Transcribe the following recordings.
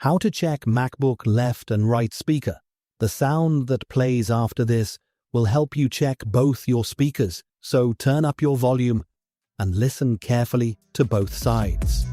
How to check MacBook left and right speaker. The sound that plays after this will help you check both your speakers, so turn up your volume and listen carefully to both sides.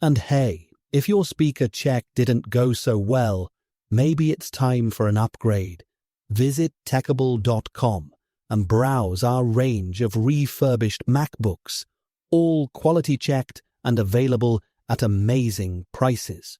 And hey, if your speaker check didn't go so well, maybe it's time for an upgrade. Visit Techable.com and browse our range of refurbished MacBooks, all quality checked and available at amazing prices.